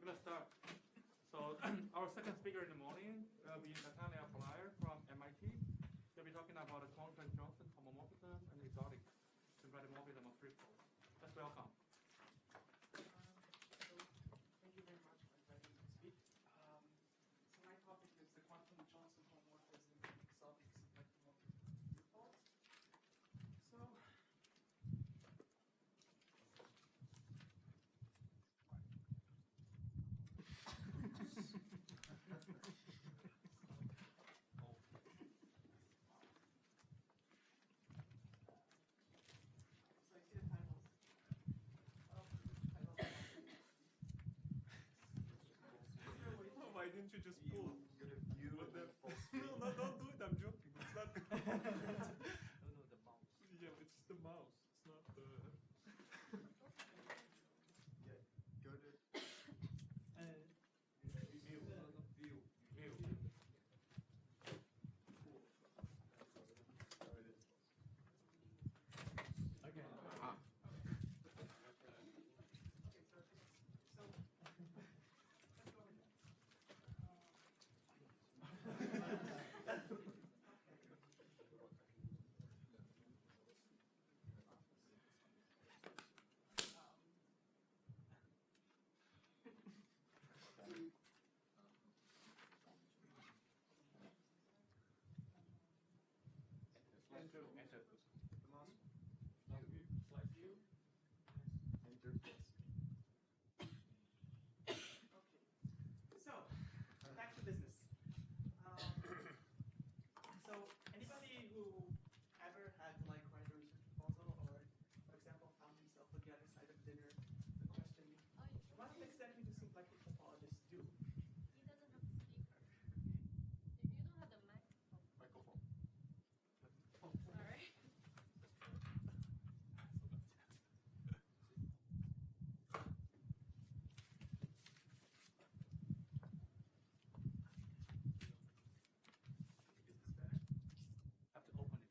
let's start. So our second speaker in the morning will be Natanel Blaier from MIT. He'll be talking about the quantum Johnson homomorphism and exotic symplectic morphism of triples. Let's welcome. Thank you very much for inviting me to speak. So my topic is the quantum Johnson homomorphism and exotic symplectomorphism of triples. So I see the titles. Why didn't you just pull? You're the view What the? false No, don't do it. I'm joking. It's not. No, the mouse. Yeah, it's the mouse. It's not the. Yeah, go to View. Okay. Okay, so let's go over Enter. the mouse. Slide view. Enter plus. Okay, so back to business. So anybody who ever had like write a research proposal, or for example found himself at the other side of dinner, the question, what exactly do symplectic topologists do? He doesn't have a speaker. If you don't have the microphone. Alright. Is this better? Have to open it.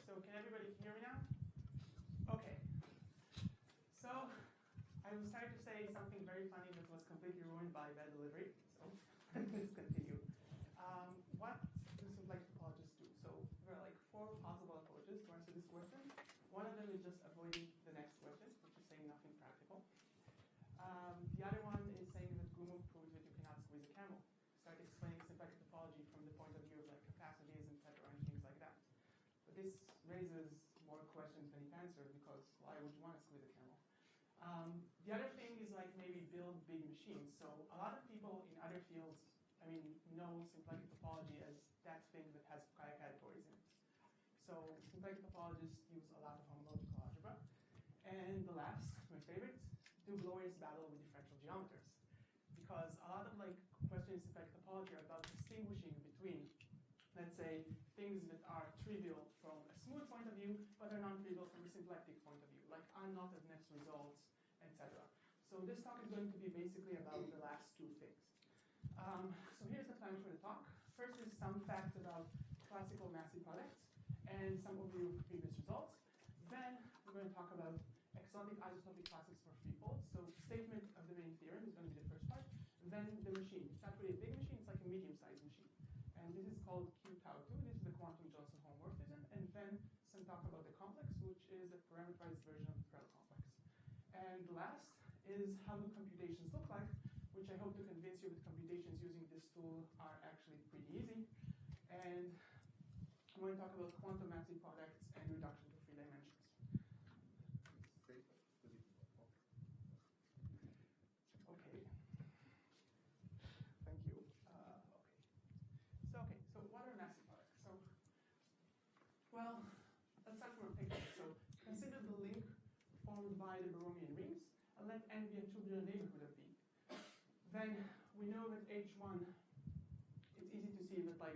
So can everybody hear me now? Okay. So I was trying to say something very funny that was completely ruined by bad delivery. So let's continue. What do symplectic topologists do? So there are like 4 possible approaches to answer this question. One of them is just avoiding the next question, which is saying nothing practical. The other one is saying that Grumov proves that you cannot squeeze a camel. Start explaining symplectic topology from the point of view of like capacities, etc., and things like that. But this raises more questions than it answers, because why would you want to squeeze a camel? The other thing is like maybe build big machines. So a lot of people in other fields, know symplectic topology as that thing that has categories in it. So symplectic topologists use a lot of homological algebra. And the last, my favorite, do glorious battle with differential geometers. Because a lot of questions in symplectic topology are about distinguishing between, let's say, things that are trivial from a smooth point of view, but are non-trivial from a symplectic point of view, like unknotted next results, etc. So this talk is going to be basically about the last 2 things. So here's the plan for the talk. First is some facts about classical Massey products and some overview of previous results. Then we're going to talk about exotic isotopy classes for threefolds. So statement of the main theorem is going to be the first part. Then the machine. It's not really a big machine, it's like a medium-sized machine. And this is called Q tau 2. This is the quantum Johnson homomorphism. And then some talk about the complex, which is a parameterized version of the Krell complex. And last is how do computations look like, which I hope to convince you that computations using this tool are actually pretty easy. And I'm going to talk about quantum Massey products and reduction to 3 dimensions. Okay. Thank you. So what are Massey products? So, well, let's start from a picture. So consider the link formed by the Baromean rings, and let n be a tubular neighborhood of B. Then we know that H1, it's easy to see that the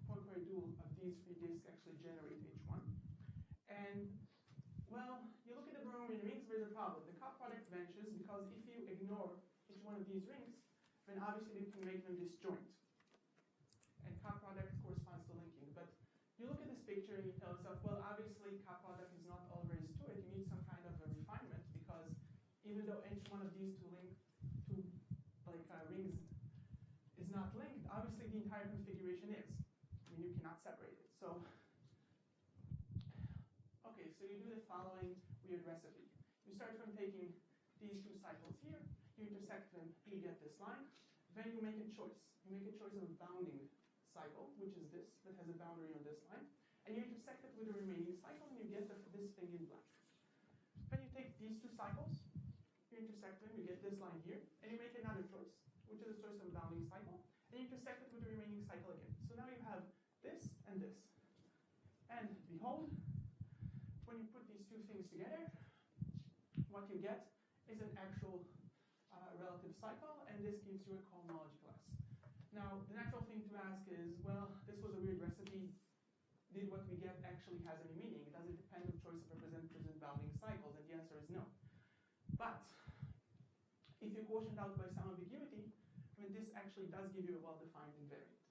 Poincare dual of these 3 disks actually generate H1. And, well, you look at the Baromean rings, there's a problem. The cup product vanishes because if you ignore each one of these rings, then obviously you can make them disjoint. cut product corresponds to linking. But you look at this picture and you tell yourself, well, obviously cut product is not all there is to it. You need some kind of a refinement, because even though each one of these two rings is not linked, obviously the entire configuration is. I mean, you cannot separate it. So, okay, so you do the following weird recipe. You start from taking these two cycles here, you intersect them, you get this line. Then you make a choice. You make a choice of a bounding cycle, which is this, that has a boundary on this line. And you intersect it with the remaining cycle, and you get this thing in black. Then you take these two cycles, you intersect them, you get this line here, and you make another choice, which is a choice of a bounding cycle, and you intersect it with the remaining cycle again. So now you have this and this. And behold, when you put these two things together, what you get is an actual relative cycle, and this gives you a cohomology class. Now, the natural thing to ask is, well, this was a weird recipe. Did what we get actually has any meaning? Does it depend on choice of representatives and bounding cycles? And the answer is no. But if you quotient out by some ambiguity, I mean, this actually does give you a well-defined invariant.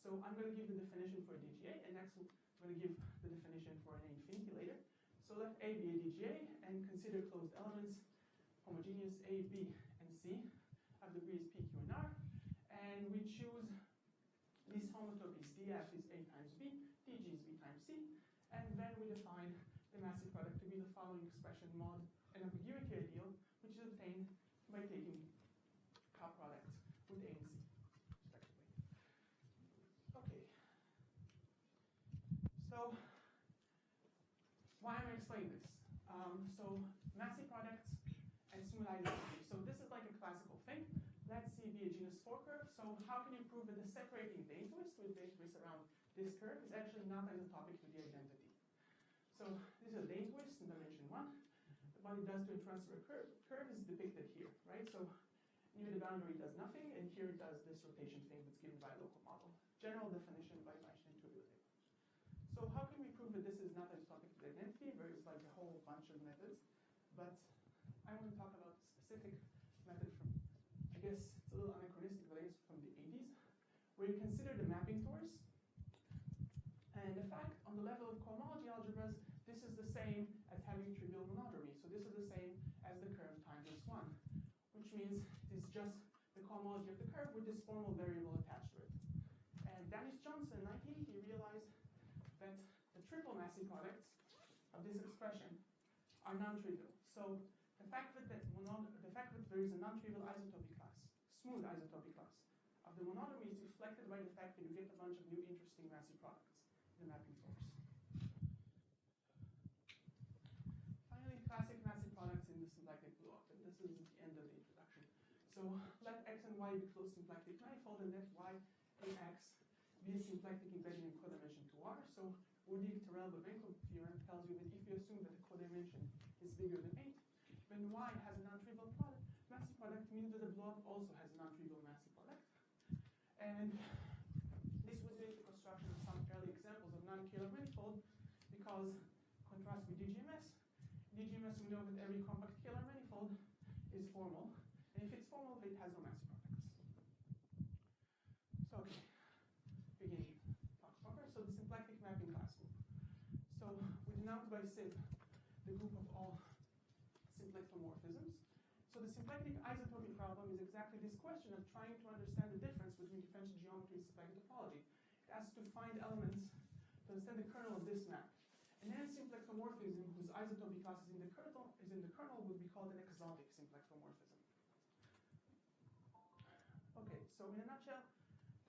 So I'm going to give the definition for a DGA, and next I'm going to give the definition for an infinity later. So let A be a DGA, and consider closed elements, homogeneous A, B, and C, of degrees P, Q, and R. And we choose these homotopies. dF is A times B, dG is B times C. And then we define the Massey product to be the following expression, mod an ambiguity ideal, which is obtained by taking cut products with A and C, respectively. Okay. So why am I explaining this? So Massey products and smooth isotopy. So this is like a classical thing. Let's see be a genus 4 curve. So how can you prove that the separating Dehn twist with Dehn twist around this curve is actually not isotopic to the identity? So this is a Dehn twist in dimension 1. What it does to a transfer curve is depicted here, right? So near the boundary does nothing, and here it does this rotation thing that's given by a local model. General definition by Weishaupt and Tubular. So how can we prove that this is not isotopic to the identity? There is like a whole bunch of methods, but I want to talk about a specific method from, I guess it's a little anachronistic, but I guess from the 80s, where you consider the mapping torus. And in fact, on the level of cohomology algebras, this is the same as having trivial monodromy. So this is the same as the curve times S1, which means it's just the cohomology of the curve with this formal variable attached to it. And Dennis Johnson in 1980 realized that the triple Massey products of this expression are non-trivial. So the fact that there is a non-trivial isotopy class, smooth isotopy class, of the monodromy is reflected by the fact that you get a bunch of new interesting Massey products in the mapping source. Finally, classic Massey products in the symplectic blowup, and this is the end of the introduction. So let X and Y be closed symplectic manifold, and let Y and X be a symplectic embedding in codimension 2R. So Urdig-Terrell-Babenko theorem tells you that if you assume that the codimension is bigger than 8, then Y has a non-trivial product. Massey product means that the blowup also has a non-trivial Massey product. And this was the construction of some early examples of non-Kähler manifold, because contrast with DGMS. DGMS, we know that every compact Kähler manifold is formal, and if it's formal, it has no Massey products. So okay, beginning talk proper. So the symplectic mapping class group. So we denounce by SIB the group of all symplectomorphisms. So the symplectic isotopy problem is exactly this question of trying to understand the difference between differential geometry and symplectic topology. It asks to find elements to understand the kernel of this map. And then a symplectomorphism whose isotopy class is in the kernel would be called an exotic symplectomorphism. Okay, so in a nutshell,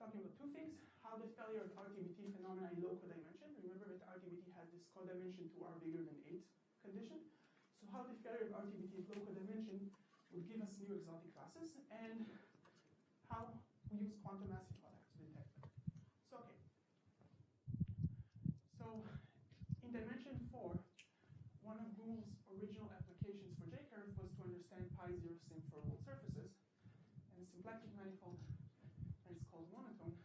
talking about two things: how the failure of RTBT phenomena in low codimension. Remember that RTBT has this codimension 2R bigger than 8 condition. So how the failure of RTBT low codimension would give us new exotic classes, and how we use quantum Massey products to detect them. So okay. So in dimension 4, one of Gould's original applications for J-curve was to understand pi-0 sim for whole surfaces, and the symplectic manifold that is called monotone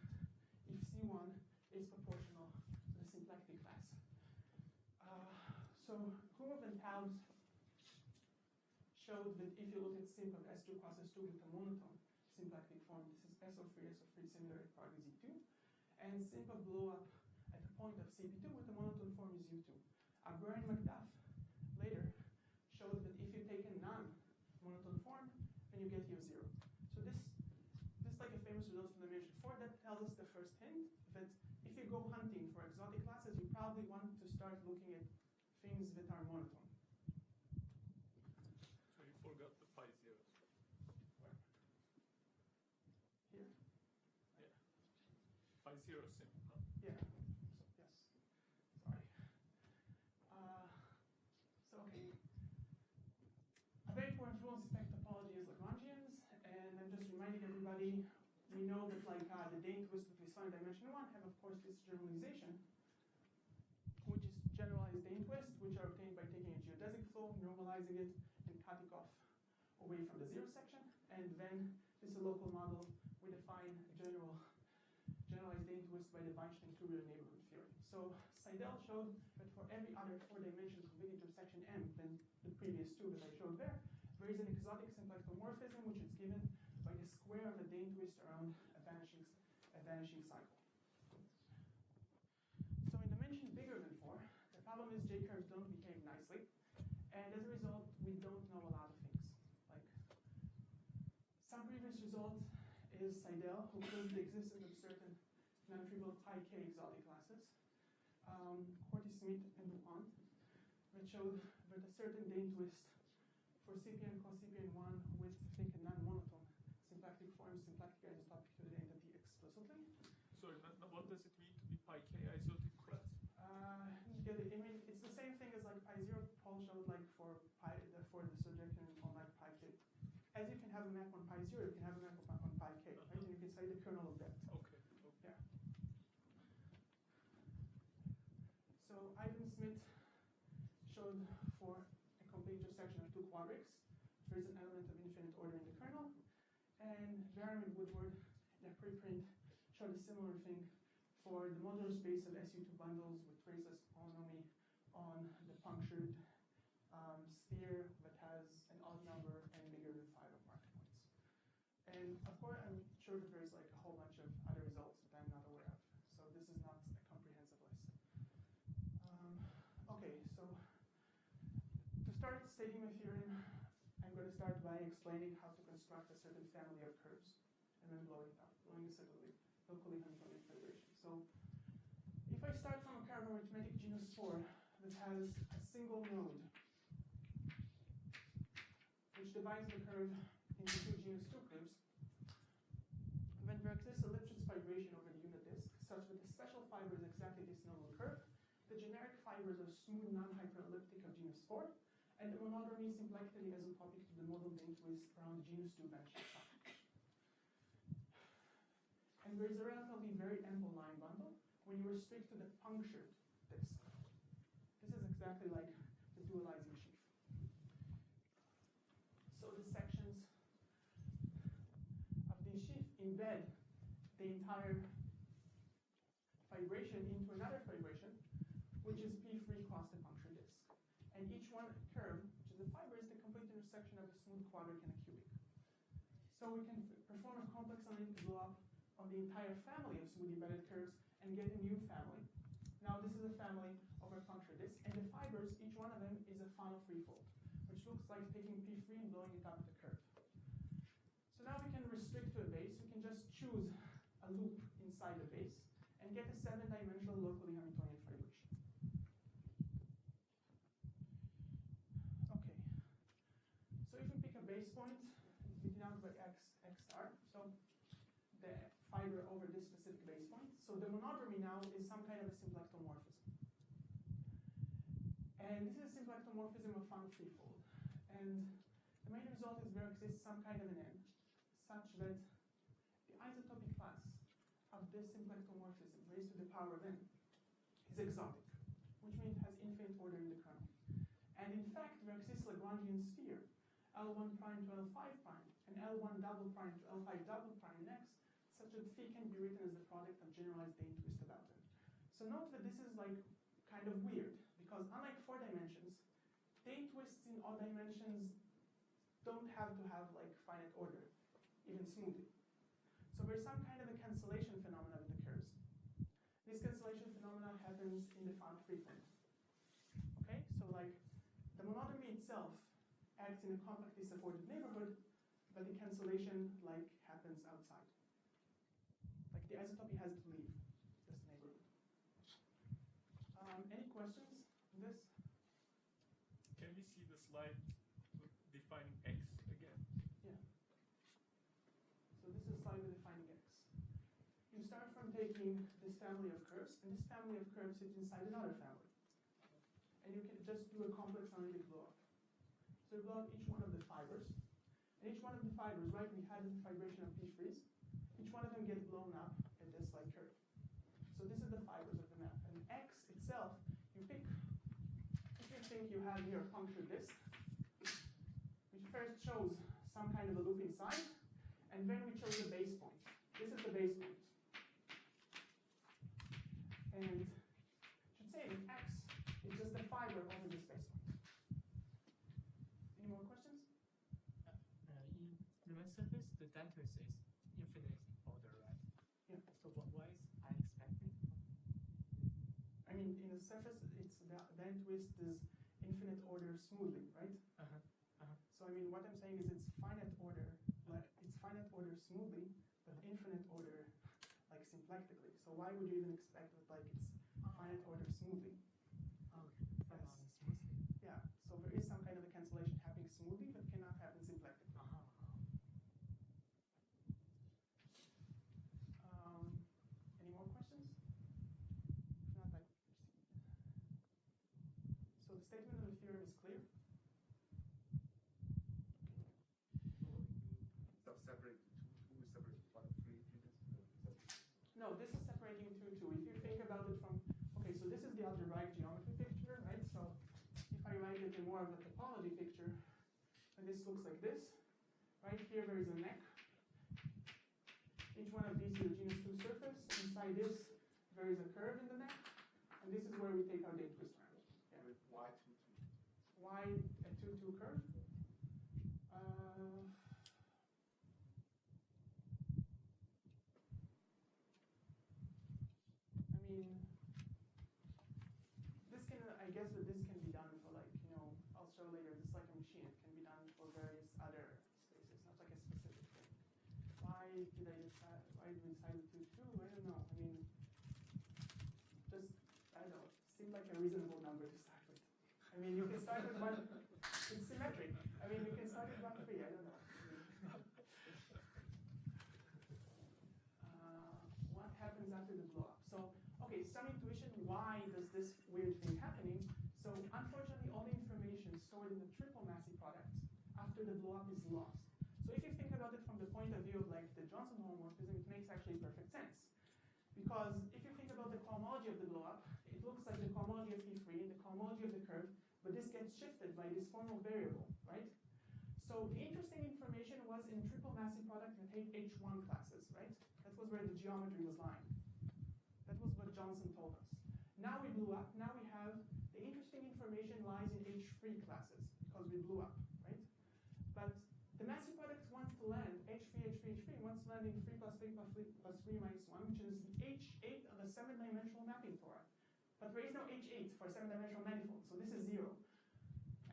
if C1 is proportional to the symplectic class. So Gould and Taubes showed that if you look at simp of S2 cross S2 with a monotone symplectic form, this is SO3 similar at part Z2. and simple blow up at the point of CP2 with the monotone form is U2. Blaier and McDuff later showed that if you take a non-monotone form, then you get U0. So this like a famous result from the dimension 4 that tells us the first hint that if you go hunting for exotic classes, you probably want to start looking at things that are monotone. So you forgot the pi zeros. Where? Here? Yeah. Pi zero sim, huh? Yeah. Yes. Sorry. So okay. A very important rule in spec topology is Lagrangians, and I'm just reminding everybody, we know that like the Dehn twist that we saw in dimension 1 have of course this generalization, which is generalized Dehn twist, which are obtained by taking a geodesic flow, normalizing it, and cutting off away from the zero section, and then this is a local model. We define a generalized Dehn twist by the Weinstein-Kruger neighborhood theory. So Seidel showed that for every other 4-dimensional complete intersection M than the previous two that I showed there is an exotic symplectomorphism, which is given by the square of a Dehn twist around a vanishing cycle. So in dimension bigger than 4, the problem is J-curves don't behave nicely, and as a result, we don't know a lot of things. Like some previous result is Seidel, who proved the existence of certain non-trivial pi k exotic classes. Corti Smith and Duhant, that showed that a certain Dehn twist for CPN cos-CPN1 with, I think, a non-monotone symplectic form, symplectic isotopic to the entity explicitly. Sorry, what does it mean to be pi k isotopic class? Yeah, I mean, it's the same thing as like pi 0 Paul showed like for the subject and on like pi k. As you can have a map on pi 0, you can have a map on pi k, right? And you can say the kernel of that. Okay. Yeah. So Ivan Smith showed for a complete intersection of two quadrics, there is an element of infinite order in the kernel, and Graham and Woodward in a preprint showed a similar thing for the modular space of SU2 bundles with traceless polynomial on the punctured sphere that has an odd number and bigger than 5 of mark points. And of course, I'm sure that there's like a whole bunch of other results that I'm not aware of. So this is not a comprehensive list. Okay, so to start stating my theorem, I'm going to start by explaining how to construct a certain family of curves, and then blowing it up, blowing a certain locally Hamiltonian federation. So if I start from a curve of arithmetic genus 4 that has a single node, which divides the curve into two genus 2 curves, then there exists a Lipschitz fibration over the unit disk, such that the special fiber is exactly this nodal curve. The generic fibers are smooth non-hyperelliptic of genus 4, and the monodromy is symplectically isotopic to the modal Dehn twist around the genus 2 vanishing cycle. And there is a relatively very ample line bundle when you restrict to the punctured disk. This is exactly like the dualizing sheaf. So the sections of this sheaf embed the entire fibration into another fibration, which is P3 across the punctured disk. And each one curve, which is a fiber, is the complete intersection of a smooth quadric and a cubic. So we can perform a complex analytic blow-up on the entire family of smooth embedded curves and get a new family. Now this is a family over a punctured disk, and the fibers, each one of them is a Fano threefold, which looks like taking P3 and blowing it up the curve. So now we can restrict to a base. We can just choose a loop inside the base and get a 7-dimensional locally Hamiltonian fibration. Okay. So if we pick a base point, it's written out by x star. So the fiber over this specific base point. So the monodromy now is some kind of a symplectomorphism. And this is a symplectomorphism of Fano threefold. And the main result is there exists some kind of an n, such that the isotopy class of this symplectomorphism raised to the power of n is exotic, which means it has infinite order in the kernel. And in fact, there exists Lagrangian sphere, L1 prime to L5 prime, and L1 double prime to L5 double prime next, such that phi can be written as the product of generalized Dehn twist about n. So note that this is like kind of weird, because unlike 4 dimensions, Dehn twists in odd dimensions don't have to have like finite order, even smoothly. So there's some kind of a cancellation phenomenon with the curves. happens in the Fano frequency. Okay, so like the monotomy itself acts in a compactly supported neighborhood, but the cancellation like happens outside. Like the isotopy has to leave this neighborhood. Any questions on this? Can we see the slide defining x again? Yeah. So this is a slide with defining x. You start from taking this family of curves, and this family of curves sits inside another family. And you can just do a complex analytic blow-up. So you blow up each one of the fibers. And each one of the fibers, right, we had the vibration of P-freeze. Each one of them gets blown up at this like curve. So this is the fibers of the map. And X itself, you pick, if you think you have here a function this, which first shows some kind of a loop inside, and then we chose a base point. This is the base point. And should say that X is just a fiber over this base point. Any more questions? In Riemann surface, the Dehn twist is infinite order, right? Yeah. So why is unexpected? I mean, in the surface, it's the Dehn twist is infinite order smoothly, right? So I mean, what I'm saying is it's finite order, like it's finite order smoothly, but infinite order like symplectically. So why would you even expect that like it's finite order smoothly? From smoothly. Yeah. So there is some kind of a cancellation happening smoothly, but cannot happen symplectically. Any more questions? If not, I could proceed. So the statement of the theorem is clear. Separate two separate one free units. No, this is separating two and two. If you think about it from, okay, so this is the algebraic geometry picture, right? So if I write it in more of a topology picture, and this looks like this, right? Here there is a neck. Each one of these is a genus 2 surface. Inside this, there is a curve in the neck, and this is where we take our Dehn twist round. Yeah. With y2, 2. Why a 2-2 curve? I mean, this can, I guess that this can be done for like, you know, I'll show later, this is like a machine. It can be done for various other spaces, not like a specific thing. Why do we decide to 2-2? I don't know. I mean, just, I don't know, seemed like a reasonable number to start with. I mean, you can start with one, it's symmetric. I mean, you can start with 1, 3, I don't know. What happens after the blow up? So, okay, some intuition, why does this weird thing happening? So, unfortunately, all the information stored in the triple Massey product after the blow up is lost. So if you think about it from the point of view of like the Johnson homomorphism, it makes actually perfect sense. Because if you think about the cohomology of the blow up, it looks like the cohomology of P3 and the cohomology of the curve, but this gets shifted by this formal variable, right? So the interesting information was in triple Massey product that had H1 classes, right? That was where the geometry was lying. That was what Johnson told us. Now we blew up, now we have the interesting information lies in H3 classes, because we blew up, right? But the Massey product wants to land, H3 wants to land in 3 plus 3 plus 3 plus 3 minus 1, which is the H8 of a 7-dimensional mapping torus. But there is no H8 for a 7-dimensional manifold, so this is 0.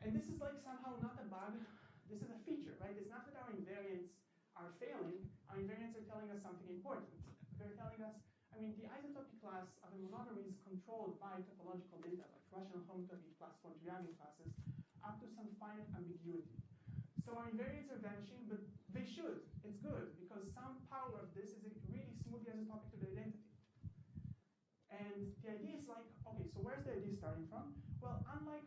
And this is like somehow not a bug, this is a feature, right? It's not that our invariants are failing, our invariants are telling us something important. They're telling us, I mean, the isotopy class of a monotomy is controlled by topological data, like rational homotopy plus Quantization classes, up to some finite ambiguity. So our invariants are vanishing, but they should. It's good, because some power of this is really smoothly isotopic to the identity. And the idea is like, okay, so where's the idea starting from? Well, unlike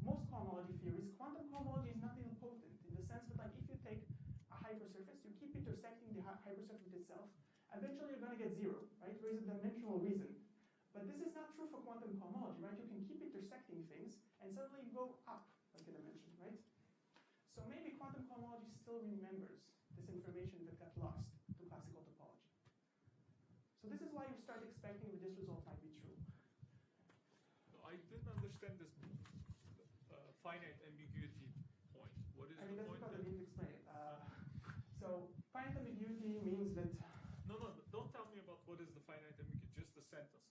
most cohomology theories, quantum cohomology is not idempotent, in the sense that like if you take a hypersurface, you keep intersecting the hypersurface with itself, eventually you're going to get 0, right? There is a dimensional reason. But this is not true for quantum cohomology, right? You can keep intersecting things, and suddenly you go up like a dimension, right? So maybe quantum cohomology still remembers this information that got lost to classical topology. So this is why you start expecting that this result might be true. No, I didn't understand this finite ambiguity point. What is I mean, the that's point? because I didn't explain it. So finite ambiguity means that... No, don't tell me about what is the finite ambiguity, just the sentence.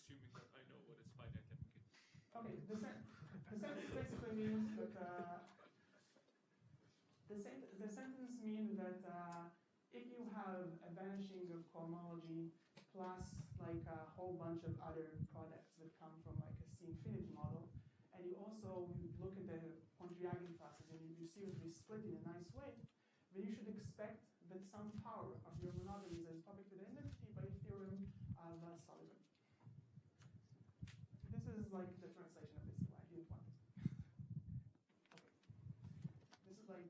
assuming that I know what is finite ambiguity. Okay, the sentence basically means that the sentence means that if you have a vanishing of cohomology plus like a whole bunch of other products that come from like a C infinity model, and you also look at the quantity eigenclasses and you see that they split in a nice way, then you should expect that some power of your monodromy is isotopic to the identity by the theorem of Sullivan. This is like the translation of this, so I didn't want it. Okay. This is like,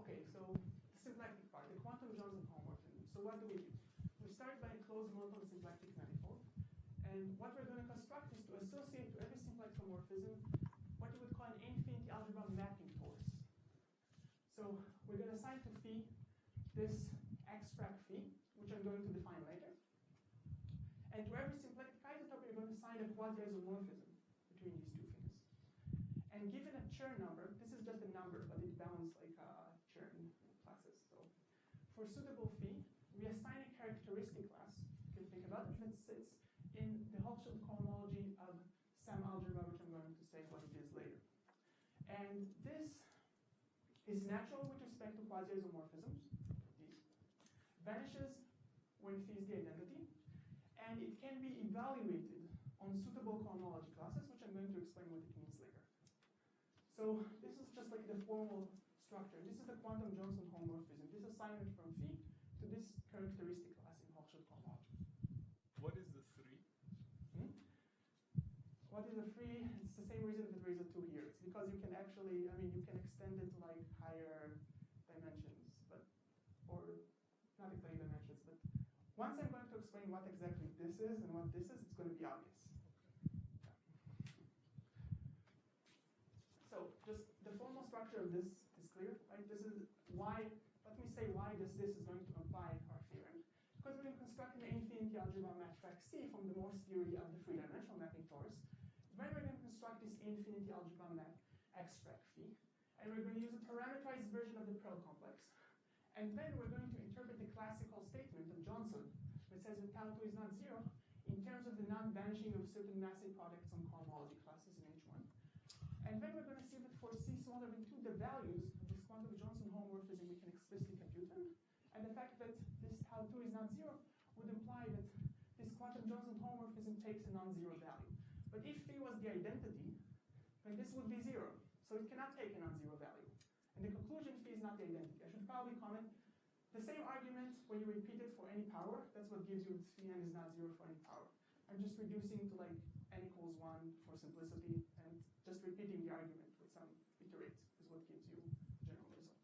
okay, so the symplectic part, the quantum Johnson homomorphism. So what do? We start by a closed monotone symplectic manifold, and what we're going to construct is to associate to every symplectomorphism what you would call an infinity algebra mapping torus. So we're going to assign to phi this extract phi, which I'm going to define later. And to every symplectic isotopy, we're going to assign a quasi-isomorphism between these two things. And given a Chern number, this is just a number, but it bounds like Chern classes. So for suitable phi, we assign a characteristic class, you can think about it, that sits in the Hochschild cohomology of some algebra, which I'm going to say what it is later. And this is natural with respect to quasi-isomorphisms. Vanishes when phi is the identity, and it can be evaluated on suitable cohomology classes, which I'm going to explain what it means later. So this is just like the formal structure. This is the quantum Johnson homomorphism. This assignment from phi to this characteristic class in Hochschild cohomology. What is the 3? What is a 3? It's the same reason that there is a 2 here. It's because you can actually, I mean, you can extend it to like higher dimensions, but, or not exactly dimensions, but once I'm going to explain what exactly this is and what this is, it's going to be obvious. Yeah. So just the formal structure of this is clear, right? This is why, let me say why this is going to apply our theorem. Because we're constructing the infinity algebra matrix C from the Morse theory of the three-dimensional mapping torus. Then we're going to construct this infinity algebra map extract phi, and we're going to use a parameterized version of the Pearl complex. And then we're going to interpret the classical statement of Johnson that says that tau 2 is not 0 in terms of the non-vanishing of certain Massey products on cohomology classes in H1. And then we're going to see that for C smaller than 2, the values of this quantum Johnson homomorphism we can explicitly compute them. And the fact that this tau 2 is not 0 would imply that this quantum Johnson homomorphism takes a non-zero value. But if phi was the identity, then this would be 0. So it cannot take a non-zero value. And the conclusion phi is not the identity. I should probably comment the same argument when you repeat it for any power. That's what gives you phi n is not 0 for any power. I'm just reducing to like n equals 1 for simplicity, and just repeating the argument with some iterate is what gives you general result.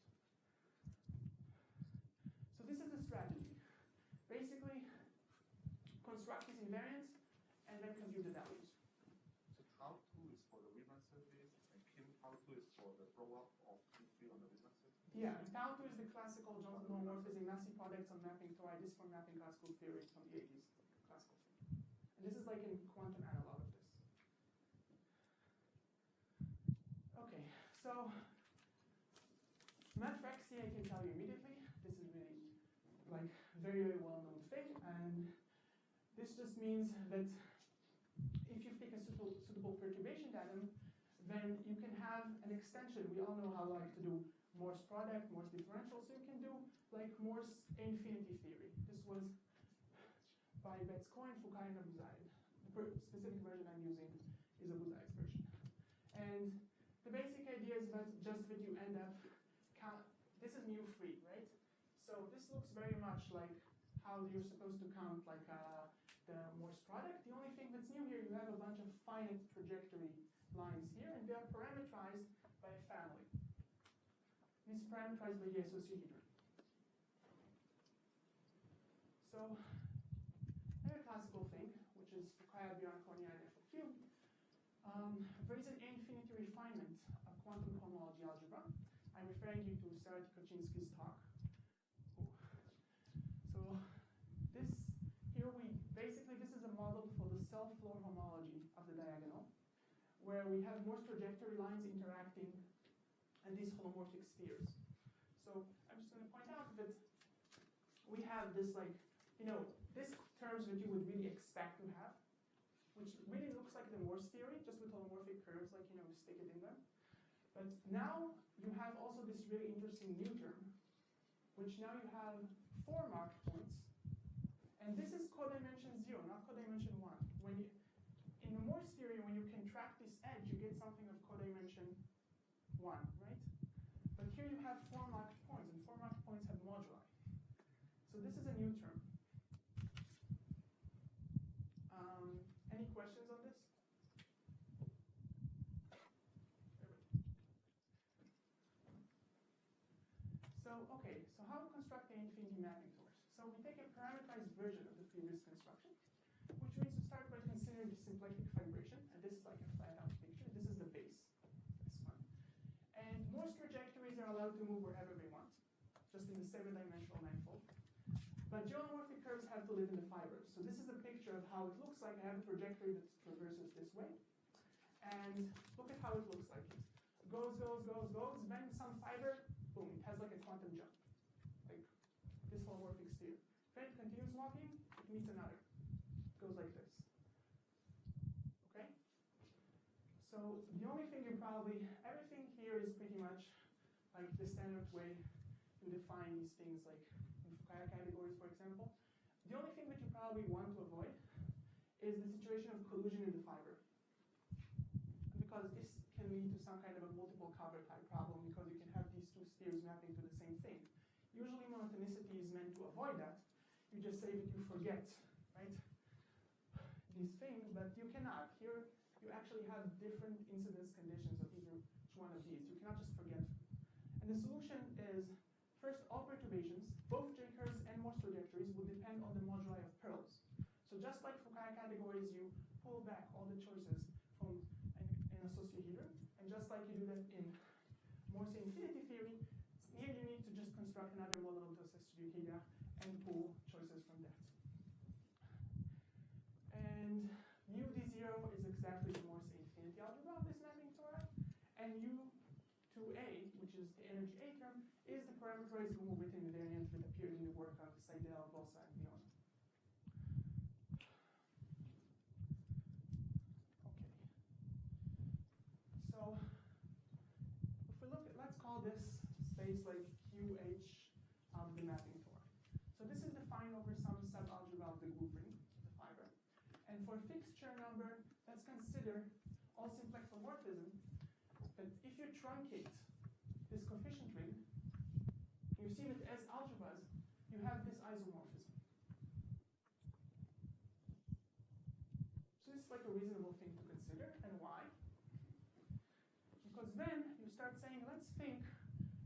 So this is the strategy. Basically, construct these invariants and then compute the values. So tau 2 is for the Riemann surface, and kim tau 2 is for the blow-up of phi on the Riemann surface? Yeah, tau 2 is the classical Johnson homomorphism Massey products on mapping tori. This is from mapping classical theory from the 80s, classical thing. And this is like a quantum analog of this. Okay, so matrix C I can tell you immediately. This is really like very, very well-known thing, and this just means that if you pick a suitable perturbation datum, then you can have an extension. We all know how like to do Morse product, Morse differential, so you can do like Morse infinity theory. This was by Betz-Cohen, Foucault, and Abuzai. The specific version I'm using is Abuzai's version. And the basic idea is that just that you end up this is mu free, right? So this looks very much like how you're supposed to count like the Morse product. The only thing that's new here, you have a bunch of finite trajectory lines here, and they are parameterized by a family. This is parameterized by the isosahedron. So, another classical thing, which is Fukaya, Bjorn, Cornier, and F of Q. There is an infinity refinement of quantum cohomology algebra. I'm referring you to Sarah Koczynski's talk. So, this is a model for the self-floor homology of the diagonal, where we have Morse trajectory lines interacting and these holomorphic spheres. So I'm just going to point out that we have this like, this terms that you would really expect to have, which really looks like the Morse theory, just with holomorphic curves, like, you know, stick it in them. But now you have also this really interesting new term, which now you have 4 marked points. And this is codimension 0, not codimension 1. When you, in the Morse theory, when you contract this edge, you get something of codimension 1, right? But here you have 4 marked points, and 4 marked points have moduli. So this is a new term. Any questions on this? So, okay, so how to construct the infinity mapping torus? So we take a parameterized version of the previous construction, which means to start by considering the symplectic vibration, and this is like a flat out picture. This is the base, this one. And Morse trajectories are allowed to move wherever they want, just in the 7-dimensional manifold. But geomorphic curves have to live in the fibers. So this is a picture of how it looks like. I have a trajectory that traverses this way. And look at how it looks like. It goes, bends some fiber, boom, it has like a quantum jump. Like this holomorphic sphere. Then it continues walking, it meets another. It goes like this. Okay? So the only thing you probably, everything here is pretty much like the standard way you define these things, like in Fukaya categories, for example. The only thing that you probably want to avoid is the situation of collusion in the fiber. Because this can lead to some kind of a multiple cover type problem, because you can have these two spheres mapping to the same thing. Usually monotonicity is meant to avoid that. You just say that you forget, right, these things, but you cannot. Here, you actually have different incidence conditions of either one of these. You cannot just forget. And the solution is, first, all perturbations, both J-curves and Morse trajectories, will depend on the moduli of pearls. So just like Fukaya categories, you pull back all the choices from an associahedron, and just like you do that in Morse infinity theory, here you need to just construct another model of the associahedra and pull choices from that. And mu d0 is exactly the Morse infinity algebra of this mapping torus, and u2a, which is the energy A term, is the parameterized Google written invariant that appeared in the work of Seidel, Bossa, and Leon. Okay. So if we look at, let's call this space like QH of the mapping torus. So this is defined over some subalgebra of the group ring, the fiber. And for a fixed Chern number, let's consider all symplectomorphism. But if you truncate this coefficient ring, you see that as algebras, you have this isomorphism. So this is like a reasonable thing to consider, and why? Because then you start saying, let's think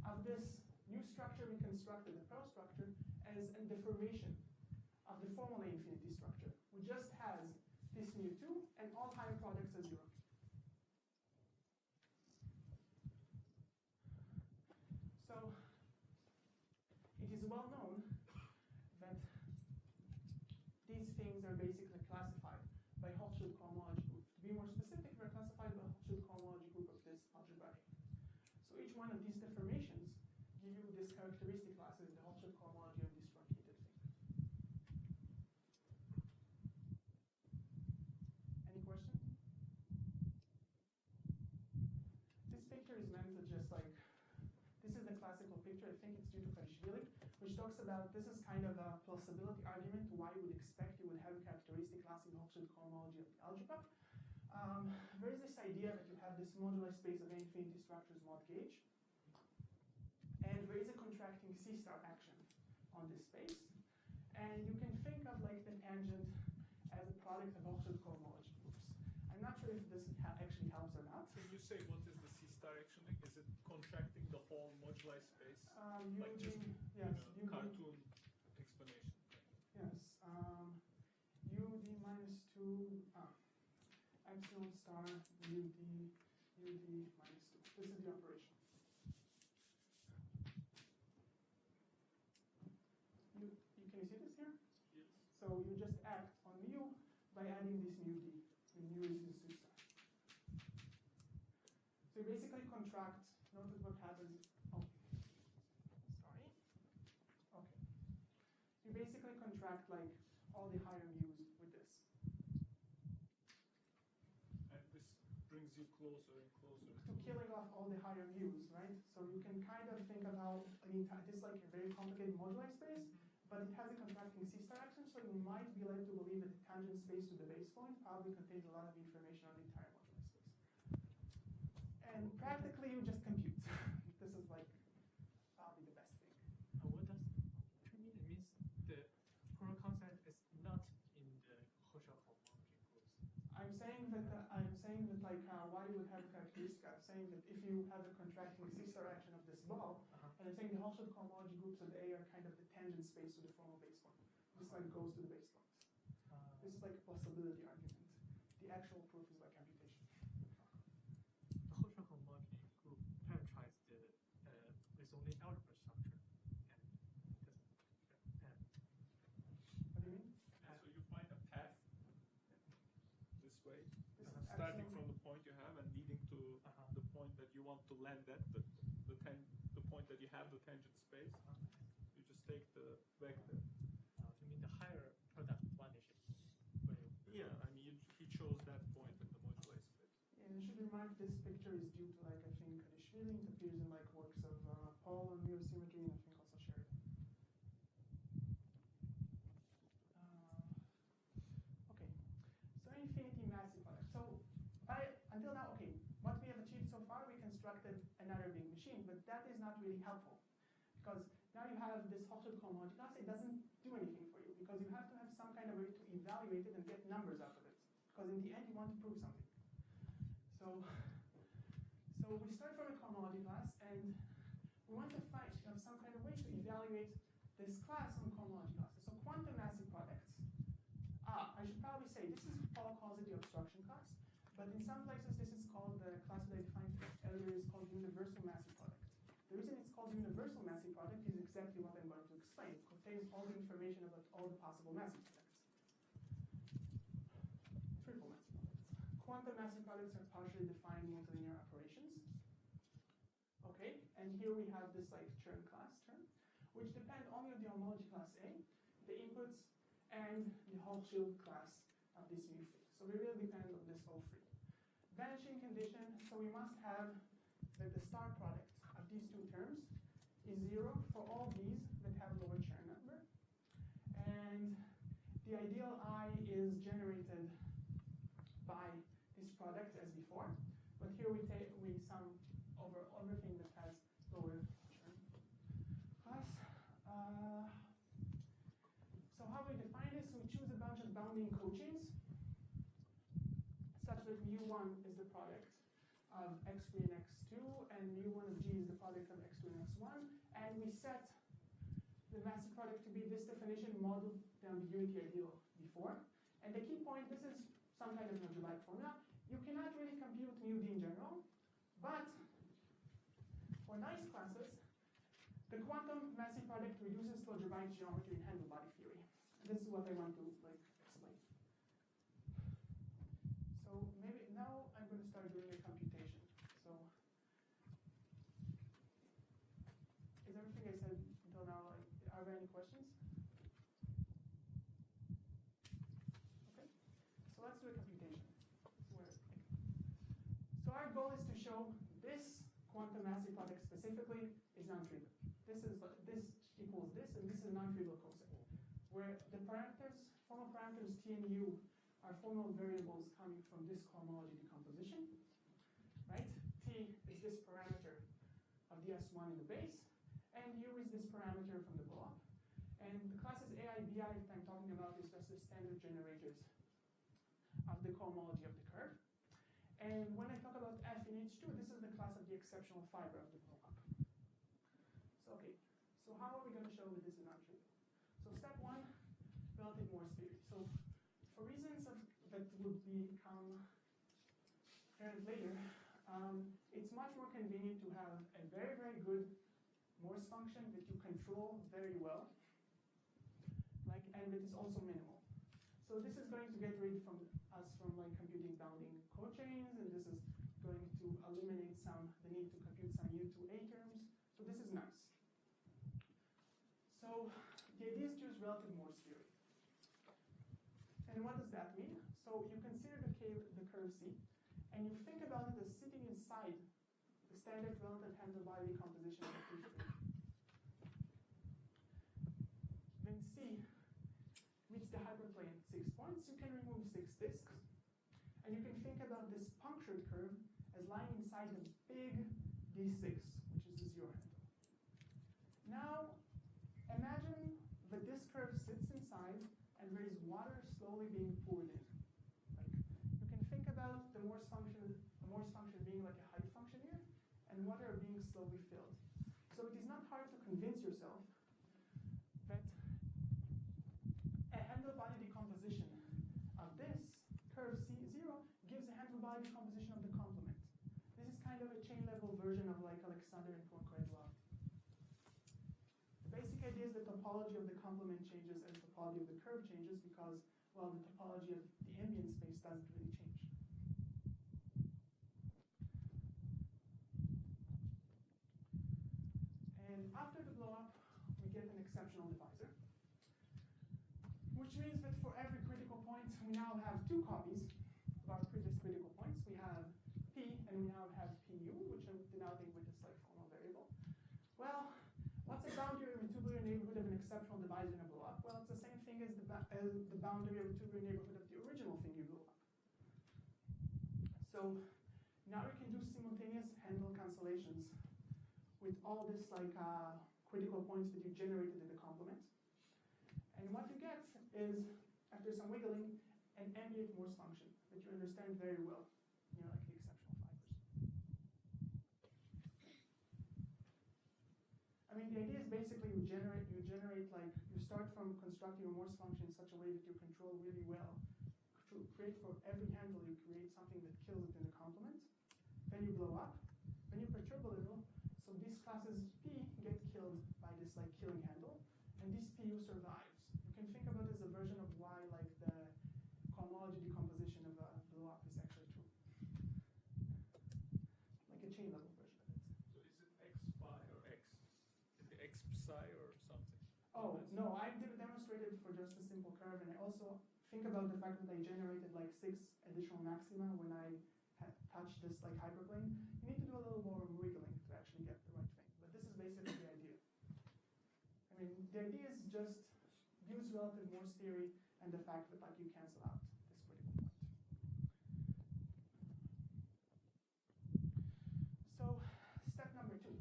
of this new structure we constructed, the Pearl structure, as a deformation of the formally infinity structure, which just has this mu2 and all higher products as 0. So it is well known that these things are basically classified by Hochschild cohomology group. To be more specific, they're classified by Hochschild cohomology group of this algebra. So each one of these deformations give you this characteristic classes in the Hochschild cohomology of this truncated thing. Any questions? This picture is meant to just like, this is the classical picture. I think it's due to Kashvili, which talks about, this is kind of a plausibility argument to why you would expect you would have a characteristic class in Hochschild cohomology of the algebra. There is this idea that you have this moduli space of infinity structures mod gauge, and there is a contracting C-star action on this space, and you can think of like the tangent as a product of Hochschild cohomology groups. I'm not sure if this actually helps or not. Can you say what is the C-star actioning? Is it contracting the whole moduli space? Like just cartoon explanation. Yes. UD minus 2 epsilon star UD minus 2. This is the operation. Can you see this here? Yes. So you just act on mu by adding this mu d. And mu is this 2 star. So you basically contract. Notice what happens. Oh, sorry. Okay. You basically contract like all the higher mu's with this. And this brings you closer and closer To killing off all the higher mu's, right? So you can kind of think of how, this is like a very complicated moduli space, but it has a contracting C-star action, so you might be led to believe that the tangent space to the base point probably contains a lot of information on the entire moduli space. And practically, you just compute. This is like probably the best thing. What does it mean? It means the core constant is not in the Hochschild homology groups. I'm saying that why you would have a characteristic. I'm saying that if you have a contracting C-star action of this ball, and I'm saying the Hochschild cohomology groups of the A are kind of the tangent space to the formal base point. This like goes to the base points. This is like a possibility argument. The actual proof is by computation. The Hochschild homology group parameterizes with only algebra structure. What do you mean? So you find a path this way, This is starting absolutely- from the point you have and leading to the point that you want to land at, the point that you have the tangent space. You just take the vector. You mean the higher product vanishes? Yeah, I mean, he chose that point in the moduli space. Yeah, you should remark this picture is due to like I think Kadishvili. It appears in like works of Paul on mirror symmetry and I think also Sheridan. Okay, so infinity Massey product. So until now, okay, what we have achieved so far, we constructed another big machine, but that is not really helpful because now you have this Hochschild cohomology class. It doesn't do anything for you because you have to have some kind of way to evaluate it and get numbers out of it. Because in the end, you want to prove something. So we start from a cohomology class, and we want to have some kind of way to evaluate this class on cohomology classes. So quantum Massey products. I should probably say this is Paul calls it the obstruction class, but in some places this is called the class that I defined earlier is called universal Massey product. The reason it's called universal Massey product is exactly what I'm going to explain. It contains all the information about all the possible Massey products. Triple Massey products. Quantum Massey products are partially defined multilinear operations. Okay, and here we have this like term class term, which depend only on the homology class A, the inputs, and the Hochschild class of this mu phi. So we really depend on this O3. Vanishing condition, so we must have that the star product of these two terms is 0 for all these that have lower Chern number. And the ideal I is generated by this product as before. But here we sum over everything that has lower Chern class. So how we define this? We choose a bunch of bounding cochains such that mu1 is the product of x3 and x2, and mu1 of g is the product of x2 and x1, and we set the Massey product to be this definition modeled the ambiguity ideal before. And the key point, this is some kind of moduli formula. You cannot really compute mu d in general, but for nice classes, the quantum Massey product reduces to algebraic geometry in handle body theory. And this is what I want to explain. So maybe now I'm going to start doing a computation. So is everything I said until now, are there any questions? Okay, so let's do a computation. So our goal is to show this quantum Massey product specifically is non-trivial. This equals this, and this is a non-trivial coset, where the parameters, formal parameters t and u, are formal variables coming from this cohomology decomposition, right? T is this parameter of the S1 in the base, and U is this parameter from the blowup. And the classes AI, BI that I'm talking about is just the standard generators of the cohomology of the curve. And when I talk about F in H2, this is the class of the exceptional fiber of the blowup. So okay, so how are we going to show that this is non-trivial? So step one, relative Morse theory. So for reasons that would become apparent later, it's much more convenient to have a very, very good Morse function that you control very well, and that is also minimal. So this is going to get rid from us from computing bounding cochains, and this is going to eliminate the need to compute some U2A terms. So this is nice. So the idea is to use relative Morse theory. And what does that mean? So you consider the curve C, and you think about it as sitting inside the standard relative handle-body decomposition of P free. When C meets the hyperplane at 6 points, you can remove 6 disks. And you can think about this punctured curve as lying inside a big D6, which is the zero handle. Now, imagine that this curve sits inside and there is water slowly being poured in. Like, you can think about the Morse function being like a height function here, and water being slowly filled. So it is not hard to convince yourself that a handle-body decomposition of this curve C0 gives a handle-body decomposition of the complement. This is kind of a chain-level version of like Alexander and Poincaré law. The basic idea is the topology of the complement changes and the topology of the curve changes because, well, the topology of the ambient space doesn't really change. And after the blow-up, we get an exceptional divisor, which means that for every critical point, we now have 2 copies of our previous critical points. We have P, and we now have PU, which I'm denoting with this like formal variable. Well, what's a boundary of a tubular neighborhood of an exceptional divisor in a blow-up? Well, it's the same thing as the boundary of a tubular neighborhood of the original thing you blew up. So now we can do simultaneous handle cancellations with all this like critical points that you generated in the complement. And what you get is, after some wiggling, an ambient Morse function that you understand very well, like the exceptional fibers. I mean, the idea is basically you start from constructing a Morse function in such a way that you control really well. To create for every handle, you create something that kills it in the complement. Then you blow up. Then you perturb a little. So these classes P get killed by this like killing handle, and this PU survives. You can think about it as a version of why like the cohomology decomposition of a blow-up is actually true. Like a chain level version of it. So is it X phi or X? The X psi or something? Oh, no, I demonstrated for just a simple curve, and I also think about the fact that I generated like 6 additional maxima when I touched this like hyperplane. You need to do a little more wiggling to actually get the right thing. But this is basically the idea. I mean, the idea is just use relative Morse theory and the fact that like you cancel out this critical point. So step number 2.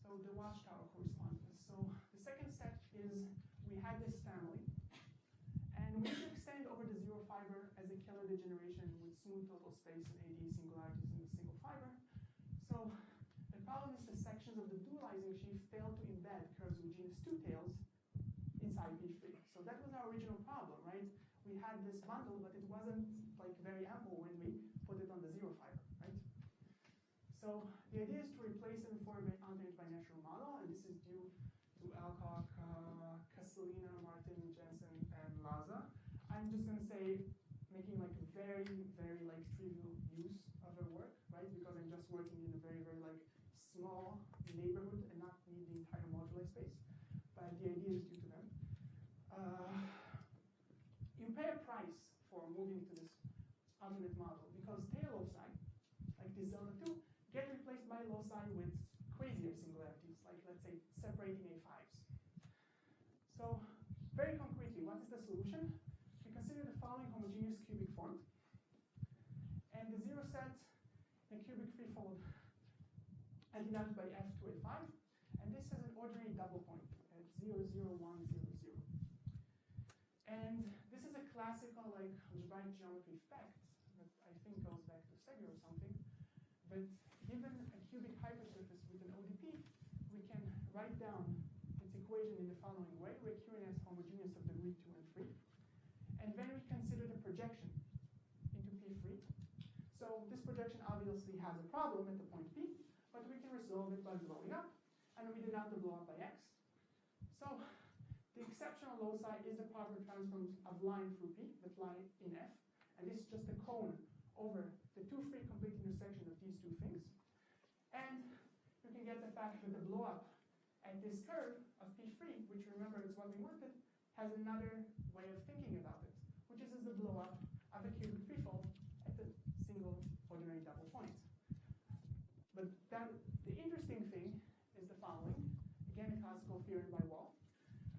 So the Watchtower correspondence. So the second step is we had this family, and we extend over the zero fiber as a killer degeneration with smooth total space and AD singularities in the single fiber. So the problem is the sections of the dualizing sheaf fail to embed curves with genus 2 tails inside P3. So that was our original problem, right? We had this bundle, but it wasn't like very ample when we put it on the zero fiber, right? So the idea is to replace it for an unchanged binatural model, and this is due to Alcock, Castellina, Martin, Jensen, and Laza. I'm just going to say making like very, very like trivial use of their work, right? Because I'm just working in a very, very like small neighborhood and not need the entire moduli space. But the idea is due to them. You pay a price for moving to this alternate model because tail loci, like this delta 2, get replaced by loci with crazier singularities, like let's say separating A5s. So very concretely, what is the solution? We consider the following homogeneous cubic form. And the zero set a cubic threefold antidated by F to A5. And this has an ordinary double point at 0, 0, 1, 0, 0. And this is a classical like algebraic geometry fact that I think goes back to Seger or something. But given a cubic hypersurface with an ODP, we can write down its equation in the following way, where Q and S homogeneous of degree 2 and 3. And then we consider the projection into P3. So this projection obviously has a problem at the point P, but we can resolve it by blowing up, and we denote the blow up by X. So the exceptional loci is the proper transforms of line through P that lie in F, and this is just a cone over the two free complete intersections of these two things. And you can get the fact that the blow up at this curve of P3, which remember is what we wanted, has another way of thinking about it. is the blowup of a cubic threefold at the single ordinary double point. But the interesting thing is the following. Again, a classical theorem by Wall,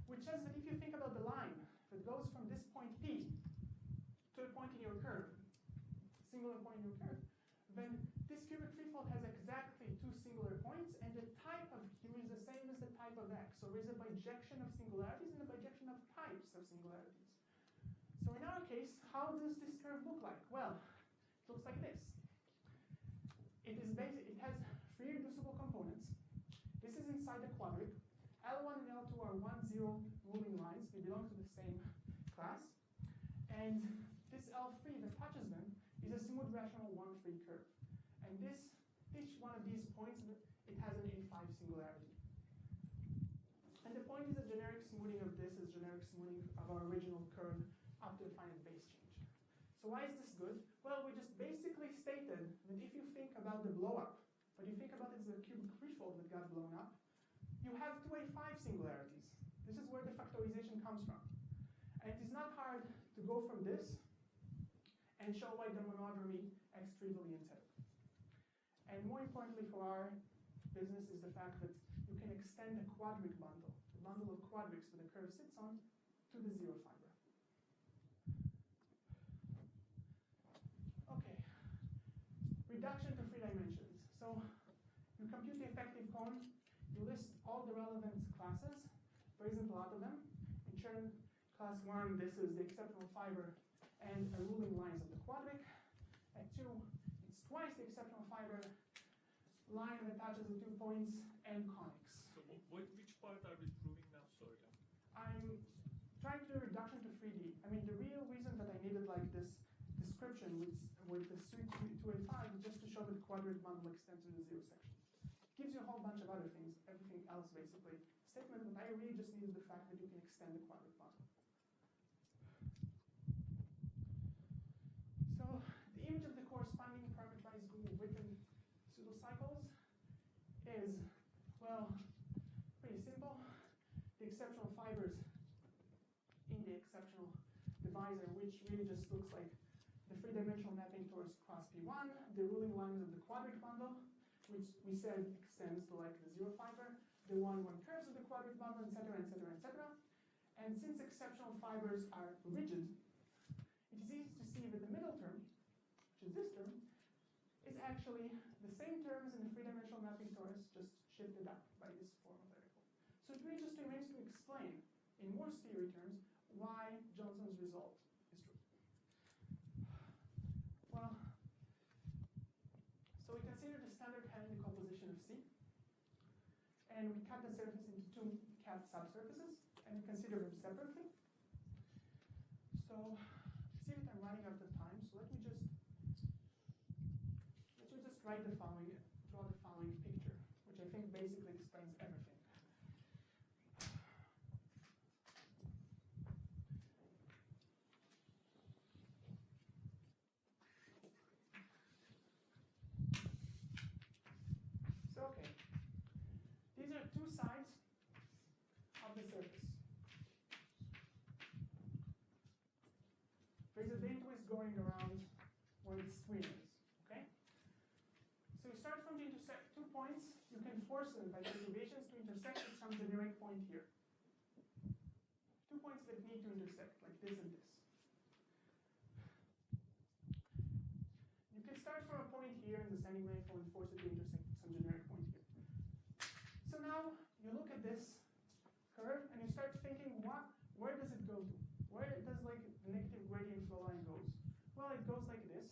which says that if you think about the line that goes from this point P to a point in your curve, singular point in your curve, then this cubic threefold has exactly two singular points, and the type of Q is the same as the type of X. So there is a bijection of singularities and a bijection of types of singularities. So in our case, how does this curve look like? Well, it looks like this. It has three reducible components. This is inside the quadric. L1 and L2 are 1, 0 ruling lines. They belong to the same class. And this L3 that touches them is a smooth rational 1-3 curve. And each one of these points, it has an A5 singularity. And the point is that generic smoothing of this is generic smoothing of our original curve up to a finite base change. So why is this good? Well, we just basically stated that if you think about the blowup, but you think about it as a cubic threefold that got blown up, you have two A5 singularities. This is where the factorization comes from. And it is not hard to go from this and show why the monodromy acts trivially in set. And more importantly for our business is the fact that you can extend a quadric bundle, the bundle of quadrics that the curve sits on, to the zero fiber. Okay, reduction to 3 dimensions. So you compute the effective cone, you list all the relevant classes. There isn't a lot of them. In turn, class 1, this is the exceptional fiber and the ruling lines of the quadric. At 2, it's twice the exceptional fiber, line that attaches the 2 points, and conics. So which part are we proving now? Sorry. I'm trying to do a reduction to 3D. I mean, the real reason that I needed like this description with the suite 2A5 is just to show that the quadric bundle extends to the 0 section. It gives you a whole bunch of other things, everything else basically. Statement, but I really just needed the fact that you can extend the quadric bundle. So the image of the corresponding parameterized Google written pseudocycles is, well, pretty simple. The exceptional fibers in the exceptional divisor, which really just looks like the 3-dimensional mapping towards cross P1, the ruling lines of the quadric bundle, which we said extends to like the 0 fiber, the 1-1 curves of the quadric bundle, etc., etc., etc. And since exceptional fibers are rigid, it is easy to see that the middle term, which is this term, is actually the same term as in the 3-dimensional mapping torus, just shifted up by this formal variable. So it really just remains to explain, in Morse theory terms, why Johnson's result is true. Well, so we consider the standard Hannon decomposition of C, and we cut the surface into 2 cat subsurfaces, and we consider them separately. So I see that I'm running out of time, so let me just write the following, draw the following picture, which I think basically explains everything. So okay, these are 2 sides of the surface. There's a Dehn twist going around where the screen is. So you start from the 2 points, you can force them by perturbations to intersect at some generic point here. 2 points that need to intersect, like this and this. You can start from a point here in the standing manifold and force it to intersect at some generic point here. So now you look at this curve and you start thinking, where does it go to? Where does like the negative gradient flow line goes? Well, it goes like this.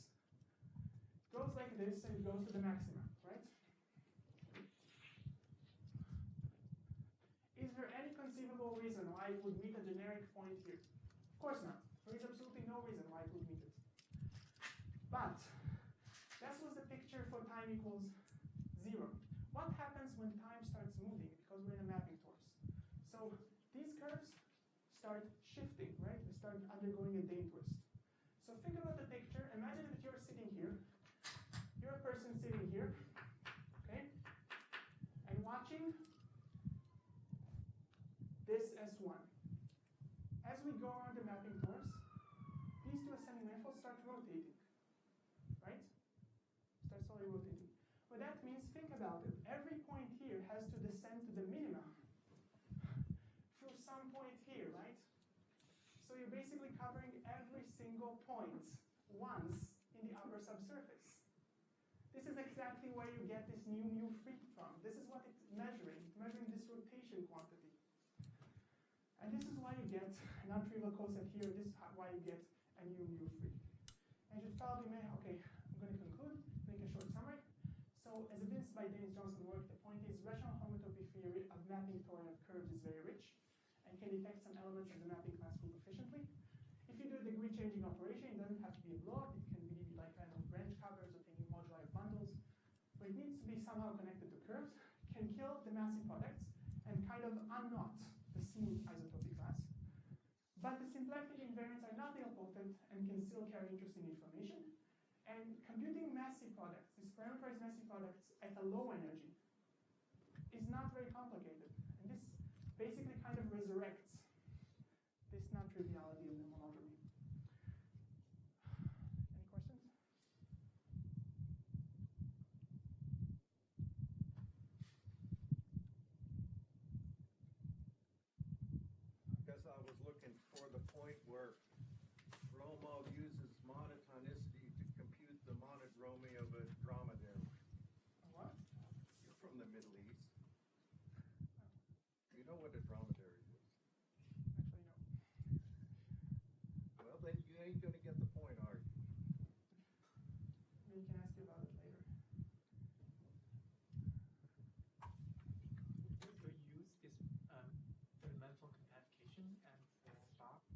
Goes like this and it goes to the maxima, right? Is there any conceivable reason why it would meet a generic point here? Of course not. There is absolutely no reason why it would meet it. But that was the picture for time equals 0. What happens when time starts moving? Because we're in a mapping torus. So these curves start shifting, right? They start undergoing a Dehn twist. So think about the picture. Imagine that you're sitting here. You're a person sitting here, okay, and watching this S1. As we go around the mapping torus, these 2 example, starts rotating, right? Starts slowly rotating. What that means, think about it. Every point here has to descend to the minimum through some point here, right? So you're basically covering every single point once in the upper subsurface. This is exactly where you get this new mu free from. This is what it's measuring. It's measuring this rotation quantity. And this is why you get a non-trivial coset here. This is why you get a new mu free. And you probably may, okay, I'm going to conclude, make a short summary. So as evidenced by Dennis Johnson work, the point is rational homotopy theory of mapping toroid of curves is very rich and can detect some elements of the mapping class group efficiently. If you do a degree changing operation, it doesn't have to be a blow-up. It can be like kind of branch covers or taking moduli of bundles. But it needs to be somehow connected to curves, can kill the Massey products, and kind of unknot the smooth isotopy class. But the symplectic invariants are not nilpotent and can still carry interesting information. And computing Massey products, these parameterized Massey products at a low energy, is not very complicated. And this basically kind of resurrects this non-triviality of the monodromy. Any questions? I guess I was looking for the point where Romo uses monotonicity to compute the monodromy of a dromedary. What? You're from the Middle East. You know what a dromedary is. Actually, no. Well, then you ain't going to get the point, are you? We can ask you about it later. We use this fundamental concatenation and stop.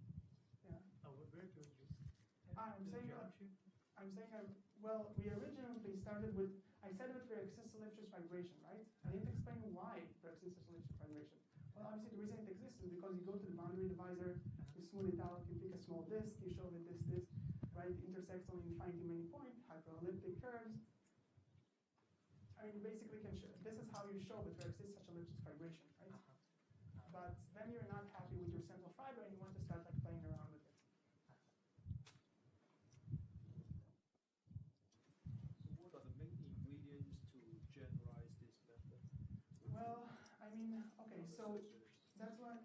Yeah. Where do you use? I'm the saying, geometry? well, we originally started with, I said with Rexis-Lipschitz vibration, right? I didn't explain why Rexis-Lipschitz vibration. Well, obviously the reason it exists is because you go to the boundary divisor, you smooth it out, you pick a small disk, you show that this, right, intersects only infinitely many points, hyperelliptic curves. I mean, you basically can show, this is how you show with Rexis-Lipschitz vibration, right? But then you're not happy with your central fiber and you want to start like playing around with it. So what are the main ingredients to generalize this method? Well, I mean, okay, so that's why,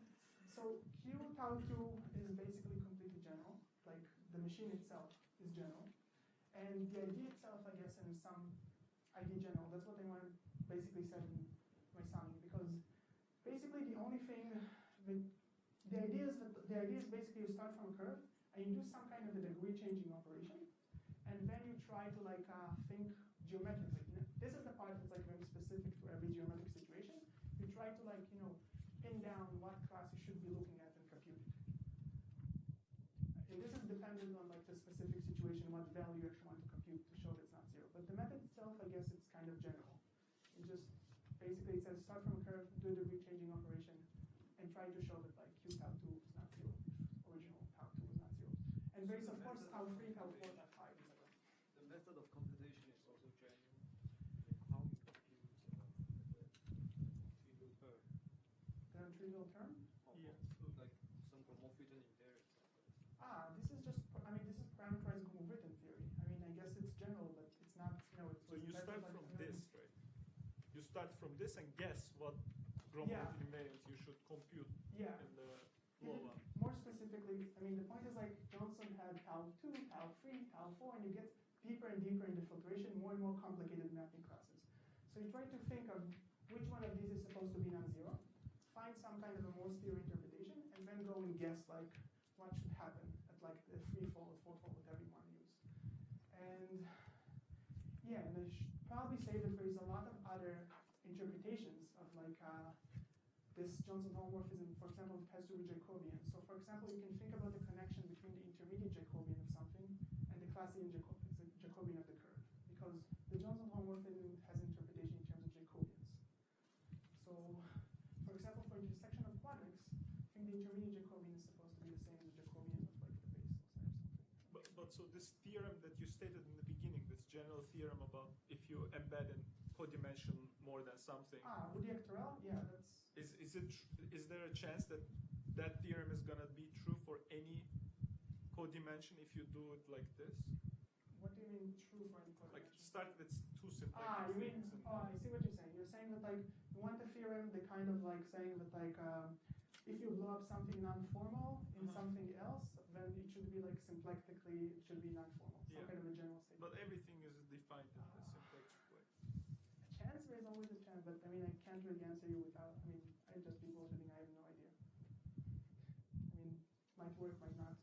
so Q tau 2 is basically completely general, like the machine itself is general. And the idea itself, I guess, in some ID general, that's what they want to basically said in my summing, because basically the only thing, the idea is basically you start from a curve and you do some kind of a degree changing operation, and then you try to like think geometrically. This is the part that's like very specific to every geometric situation. You try to like, pin down what class you should be looking at and compute it. And this is dependent on like the specific situation, what value you actually want to compute to show that it's not zero. But the method itself, I guess it's kind of general. It just basically it says start from a curve, do a degree changing operation, and try to show that like Q tau 2 is not zero if original tau 2 is not zero. And there is of course tau 3, tau 4, tau 5, etc. The method of computation is also general. How you compute the trivial term? The non-trivial term? Yeah. Like some homomorphism in there. This is just, this is parameterized written theory. I mean, I guess it's general, but it's not, it's So you start like, from this, right? You start from this and guess what Gromov invariants you should compute Yeah. in the blow-up. More specifically, I mean, the point is like Johnson had tau 2, tau 3, tau 4, and you get deeper and deeper into filtration, more and more complicated mapping classes. So you try to think of which one of these is supposed to be non-zero, find some kind of a Morse theory interpretation, and then go and guess like what should happen at like the threefold, fourfold, whatever you want to use. And yeah, and I should probably say that there is a lot of other interpretations of like this Johnson homomorphism, for example, it has to be Jacobian. So for example, you can think about the connection between the intermediate Jacobian of something and the Classian Jacobian of the curve. Because the Johnson homomorphism has interpretation in terms of Jacobians. So for example, for intersection of quadrics, I think the intermediate Jacobian is supposed to be the same as the Jacobian of like the basis or something. But so this theorem that you stated in the beginning, this general theorem about if you embed in codimension more than something. Woody-Ectorel? Yeah, that's... Is there a chance that that theorem is going to be true for any codimension if you do it like this. What do you mean true for any Like codimension? start with two symplectic You mean, things. I see what you're saying. You're saying that like, you want the theorem, the kind of like saying that like, if you blow up something non-formal in something else, then it should be like symplectically, it should be non-formal. Some kind of a general statement. But everything is defined in the symplectic way. A chance, there's always a chance, but I mean, I can't really answer you without, I mean, I'd just be bullshitting, I have no idea. I mean, might work, might not.